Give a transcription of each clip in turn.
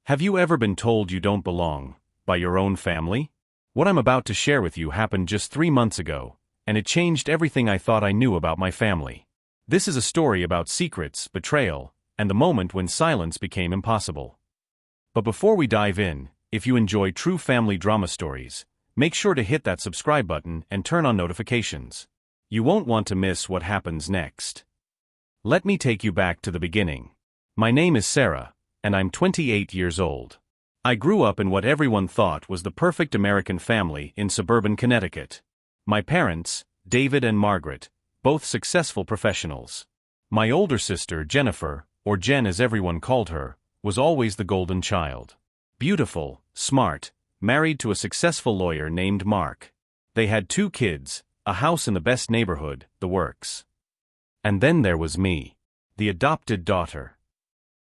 Have you ever been told you don't belong by your own family? What I'm about to share with you happened just 3 months ago, and it changed everything I thought I knew about my family. This is a story about secrets, betrayal, and the moment when silence became impossible. But before we dive in, if you enjoy true family drama stories, make sure to hit that subscribe button and turn on notifications. You won't want to miss what happens next. Let me take you back to the beginning. My name is Sarah, and I'm 28 years old. I grew up in what everyone thought was the perfect American family in suburban Connecticut. My parents, David and Margaret, both successful professionals. My older sister, Jennifer, or Jen as everyone called her, was always the golden child. Beautiful, smart, married to a successful lawyer named Mark. They had 2 kids, a house in the best neighborhood, the works. And then there was me, the adopted daughter.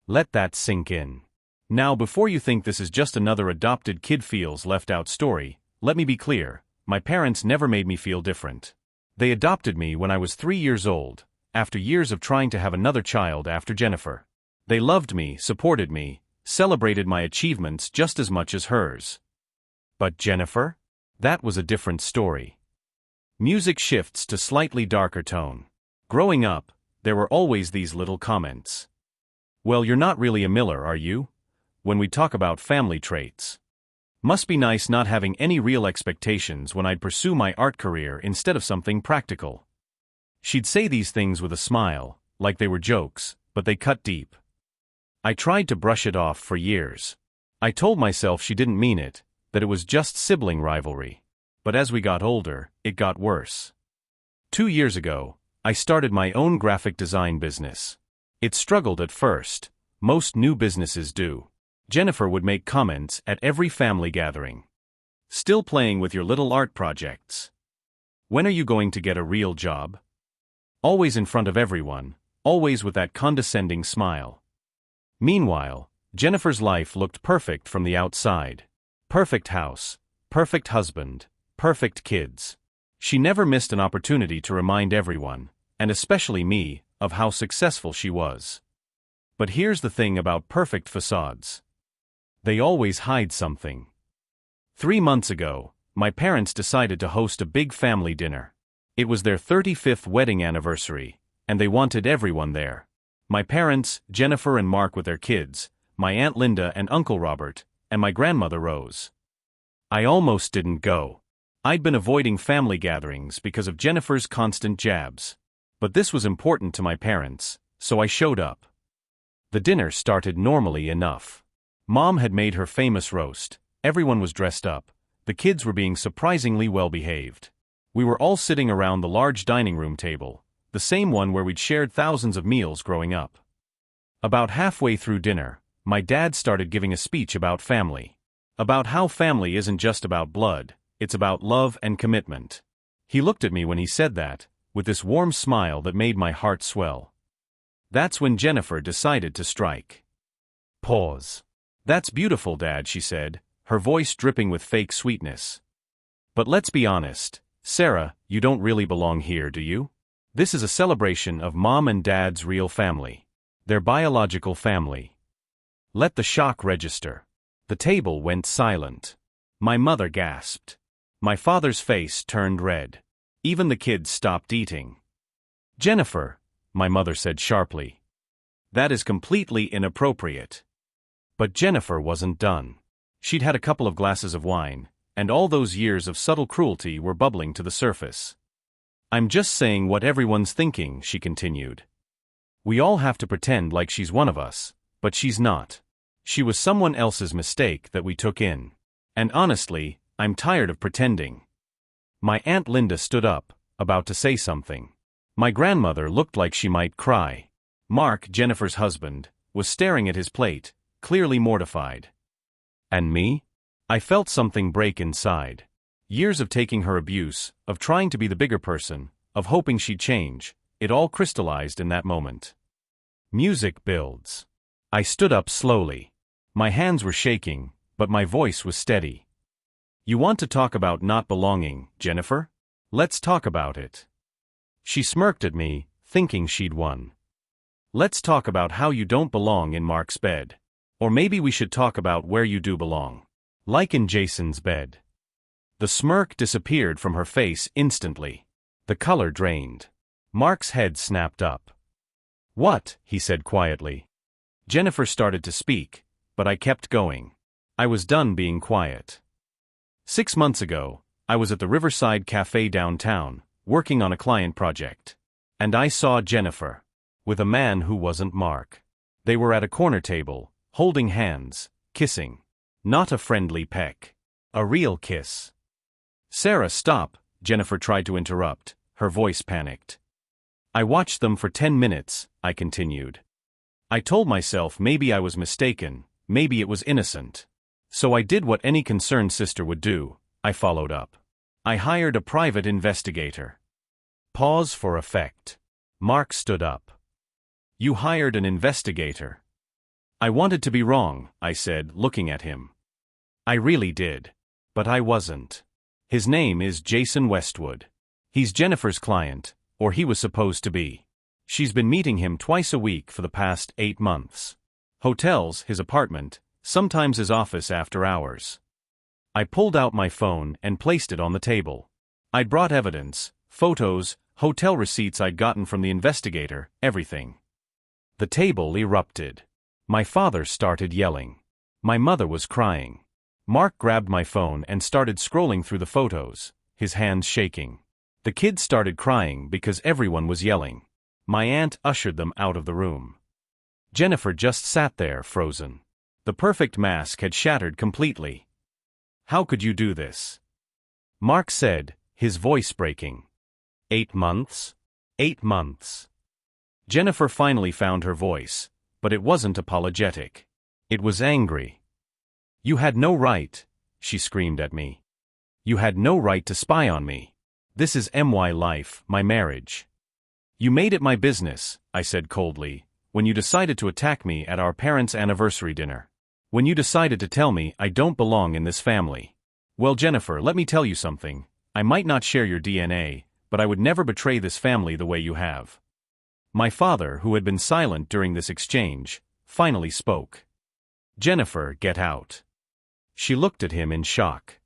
Let that sink in. Now, before you think this is just another adopted kid feels left out story, let me be clear, my parents never made me feel different. They adopted me when I was 3 years old, after years of trying to have another child after Jennifer. They loved me, supported me, celebrated my achievements just as much as hers. But Jennifer? That was a different story. Music shifts to slightly darker tone. Growing up, there were always these little comments. Well, you're not really a Miller, are you? When we talk about family traits. Must be nice not having any real expectations when I'd pursue my art career instead of something practical. She'd say these things with a smile, like they were jokes, but they cut deep. I tried to brush it off for years. I told myself she didn't mean it, that it was just sibling rivalry. But as we got older, it got worse. 2 years ago, I started my own graphic design business. It struggled at first. Most new businesses do. Jennifer would make comments at every family gathering. Still playing with your little art projects? When are you going to get a real job? Always in front of everyone, always with that condescending smile. Meanwhile, Jennifer's life looked perfect from the outside. Perfect house, perfect husband, perfect kids. She never missed an opportunity to remind everyone, and especially me, of how successful she was. But here's the thing about perfect facades. They always hide something. 3 months ago, my parents decided to host a big family dinner. It was their 35th wedding anniversary, and they wanted everyone there. My parents, Jennifer and Mark with their kids, my Aunt Linda and Uncle Robert, and my grandmother Rose. I almost didn't go. I'd been avoiding family gatherings because of Jennifer's constant jabs. But this was important to my parents, so I showed up. The dinner started normally enough. Mom had made her famous roast, everyone was dressed up, the kids were being surprisingly well behaved. We were all sitting around the large dining room table, the same one where we'd shared thousands of meals growing up. About halfway through dinner, my dad started giving a speech about family. About how family isn't just about blood, it's about love and commitment. He looked at me when he said that, with this warm smile that made my heart swell. That's when Jennifer decided to strike. Pause. That's beautiful, Dad, she said, her voice dripping with fake sweetness. But let's be honest, Sarah, you don't really belong here, do you? This is a celebration of Mom and Dad's real family. Their biological family. Let the shock register. The table went silent. My mother gasped. My father's face turned red. Even the kids stopped eating. Jennifer, my mother said sharply. That is completely inappropriate. But Jennifer wasn't done. She'd had a couple of glasses of wine, and all those years of subtle cruelty were bubbling to the surface. I'm just saying what everyone's thinking, she continued. We all have to pretend like she's one of us, but she's not. She was someone else's mistake that we took in. And honestly, I'm tired of pretending. My Aunt Linda stood up, about to say something. My grandmother looked like she might cry. Mark, Jennifer's husband, was staring at his plate, clearly mortified. And me? I felt something break inside. Years of taking her abuse, of trying to be the bigger person, of hoping she'd change, it all crystallized in that moment. Music builds. I stood up slowly. My hands were shaking, but my voice was steady. You want to talk about not belonging, Jennifer? Let's talk about it. She smirked at me, thinking she'd won. Let's talk about how you don't belong in Mark's bed. Or maybe we should talk about where you do belong. Like in Jason's bed. The smirk disappeared from her face instantly. The color drained. Mark's head snapped up. What? He said quietly. Jennifer started to speak, but I kept going. I was done being quiet. 6 months ago, I was at the Riverside Cafe downtown, working on a client project. And I saw Jennifer. With a man who wasn't Mark. They were at a corner table, holding hands, kissing. Not a friendly peck. A real kiss. Sarah, stop, Jennifer tried to interrupt, her voice panicked. I watched them for 10 minutes, I continued. I told myself maybe I was mistaken, maybe it was innocent. So I did what any concerned sister would do, I followed up. I hired a private investigator. Pause for effect. Mark stood up. You hired an investigator. I wanted to be wrong, I said, looking at him. I really did. But I wasn't. His name is Jason Westwood. He's Jennifer's client, or he was supposed to be. She's been meeting him twice a week for the past 8 months. Hotels, his apartment, sometimes his office after hours. I pulled out my phone and placed it on the table. I'd brought evidence, photos, hotel receipts I'd gotten from the investigator, everything. The table erupted. My father started yelling. My mother was crying. Mark grabbed my phone and started scrolling through the photos, his hands shaking. The kids started crying because everyone was yelling. My aunt ushered them out of the room. Jennifer just sat there, frozen. The perfect mask had shattered completely. How could you do this? Mark said, his voice breaking. 8 months? 8 months. Jennifer finally found her voice, but it wasn't apologetic. It was angry. You had no right, she screamed at me. You had no right to spy on me. This is my life, my marriage. You made it my business, I said coldly, when you decided to attack me at our parents' anniversary dinner. When you decided to tell me I don't belong in this family. Well, Jennifer, let me tell you something. I might not share your DNA, but I would never betray this family the way you have. My father, who had been silent during this exchange, finally spoke. Jennifer, get out. She looked at him in shock.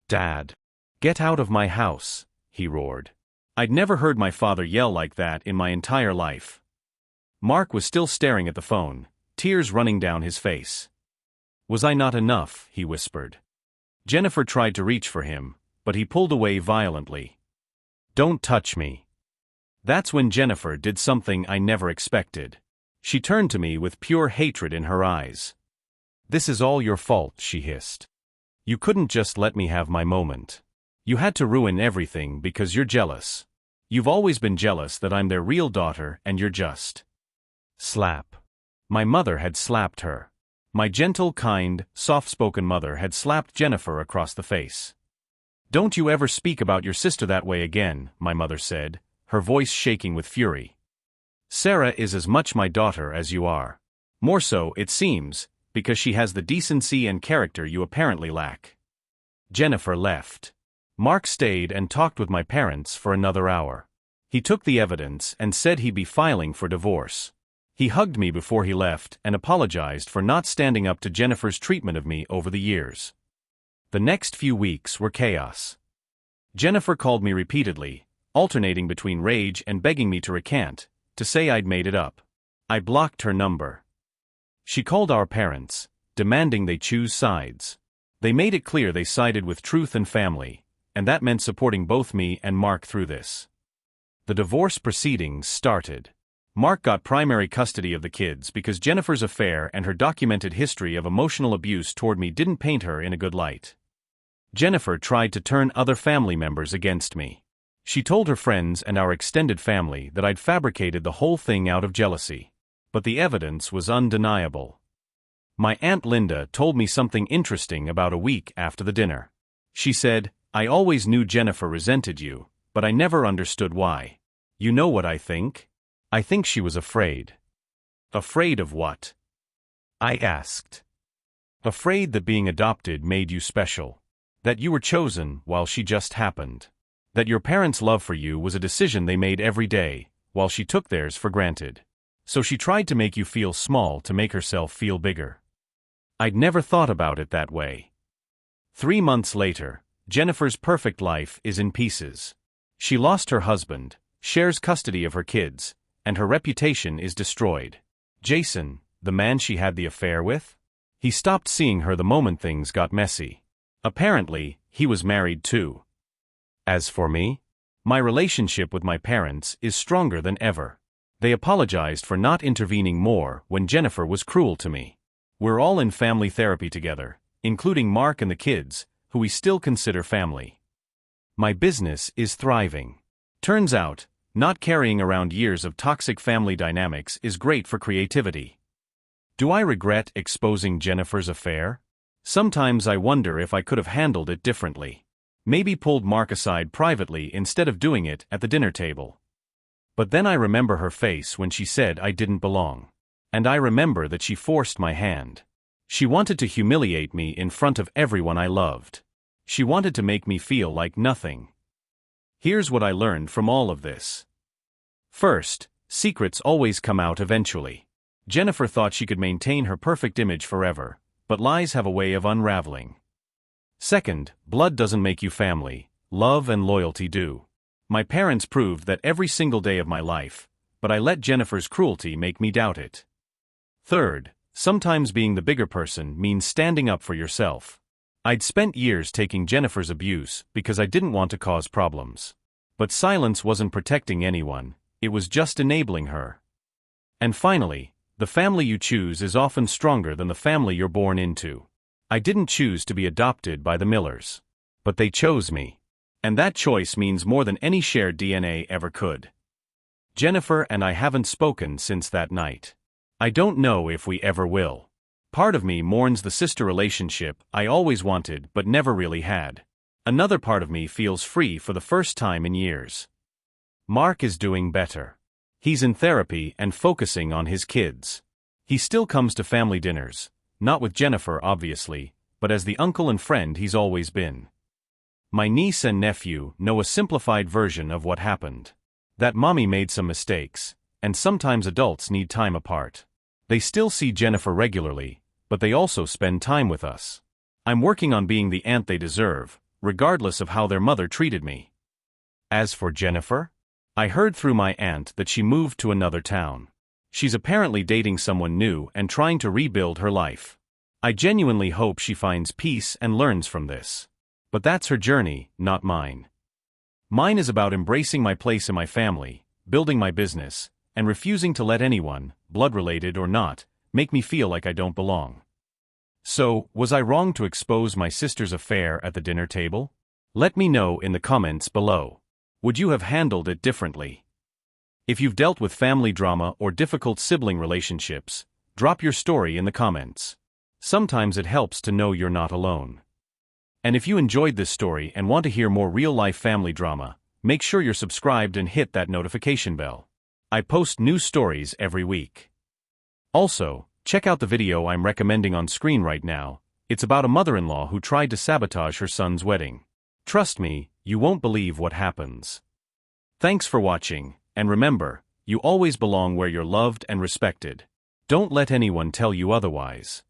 Dad. Get out of my house, he roared. I'd never heard my father yell like that in my entire life. Mark was still staring at the phone, tears running down his face. Was I not enough, he whispered. Jennifer tried to reach for him, but he pulled away violently. Don't touch me. That's when Jennifer did something I never expected. She turned to me with pure hatred in her eyes. This is all your fault, she hissed. You couldn't just let me have my moment. You had to ruin everything because you're jealous. You've always been jealous that I'm their real daughter and you're just. Slap. My mother had slapped her. My gentle, kind, soft-spoken mother had slapped Jennifer across the face. Don't you ever speak about your sister that way again, my mother said, her voice shaking with fury. Sarah is as much my daughter as you are. More so, it seems, because she has the decency and character you apparently lack. Jennifer left. Mark stayed and talked with my parents for another hour. He took the evidence and said he'd be filing for divorce. He hugged me before he left and apologized for not standing up to Jennifer's treatment of me over the years. The next few weeks were chaos. Jennifer called me repeatedly, alternating between rage and begging me to recant, to say I'd made it up. I blocked her number. She called our parents, demanding they choose sides. They made it clear they sided with truth and family, and that meant supporting both me and Mark through this. The divorce proceedings started. Mark got primary custody of the kids because Jennifer's affair and her documented history of emotional abuse toward me didn't paint her in a good light. Jennifer tried to turn other family members against me. She told her friends and our extended family that I'd fabricated the whole thing out of jealousy. But the evidence was undeniable. My Aunt Linda told me something interesting about a week after the dinner. She said, I always knew Jennifer resented you, but I never understood why. You know what I think? I think she was afraid. Afraid of what? I asked. Afraid that being adopted made you special. That you were chosen while she just happened. That your parents' love for you was a decision they made every day, while she took theirs for granted. So she tried to make you feel small to make herself feel bigger. I'd never thought about it that way. 3 months later, Jennifer's perfect life is in pieces. She lost her husband, shares custody of her kids, and her reputation is destroyed. Jason, the man she had the affair with? He stopped seeing her the moment things got messy. Apparently, he was married too. As for me, my relationship with my parents is stronger than ever. They apologized for not intervening more when Jennifer was cruel to me. We're all in family therapy together, including Mark and the kids, who we still consider family. My business is thriving. Turns out, not carrying around years of toxic family dynamics is great for creativity. Do I regret exposing Jennifer's affair? Sometimes I wonder if I could have handled it differently. Maybe pulled Mark aside privately instead of doing it at the dinner table. But then I remember her face when she said I didn't belong. And I remember that she forced my hand. She wanted to humiliate me in front of everyone I loved. She wanted to make me feel like nothing. Here's what I learned from all of this. First, secrets always come out eventually. Jennifer thought she could maintain her perfect image forever, but lies have a way of unraveling. Second, blood doesn't make you family, love and loyalty do. My parents proved that every single day of my life, but I let Jennifer's cruelty make me doubt it. Third, sometimes being the bigger person means standing up for yourself. I'd spent years taking Jennifer's abuse because I didn't want to cause problems. But silence wasn't protecting anyone, it was just enabling her. And finally, the family you choose is often stronger than the family you're born into. I didn't choose to be adopted by the Millers. But they chose me. And that choice means more than any shared DNA ever could. Jennifer and I haven't spoken since that night. I don't know if we ever will. Part of me mourns the sister relationship I always wanted but never really had. Another part of me feels free for the first time in years. Mark is doing better. He's in therapy and focusing on his kids. He still comes to family dinners. Not with Jennifer, obviously, but as the uncle and friend he's always been. My niece and nephew know a simplified version of what happened. That mommy made some mistakes, and sometimes adults need time apart. They still see Jennifer regularly, but they also spend time with us. I'm working on being the aunt they deserve, regardless of how their mother treated me. As for Jennifer, I heard through my aunt that she moved to another town. She's apparently dating someone new and trying to rebuild her life. I genuinely hope she finds peace and learns from this. But that's her journey, not mine. Mine is about embracing my place in my family, building my business, and refusing to let anyone, blood-related or not, make me feel like I don't belong. So, was I wrong to expose my sister's affair at the dinner table? Let me know in the comments below. Would you have handled it differently? If you've dealt with family drama or difficult sibling relationships, drop your story in the comments. Sometimes it helps to know you're not alone. And if you enjoyed this story and want to hear more real-life family drama, make sure you're subscribed and hit that notification bell. I post new stories every week. Also, check out the video I'm recommending on screen right now. It's about a mother-in-law who tried to sabotage her son's wedding. Trust me, you won't believe what happens. Thanks for watching. And remember, you always belong where you're loved and respected. Don't let anyone tell you otherwise.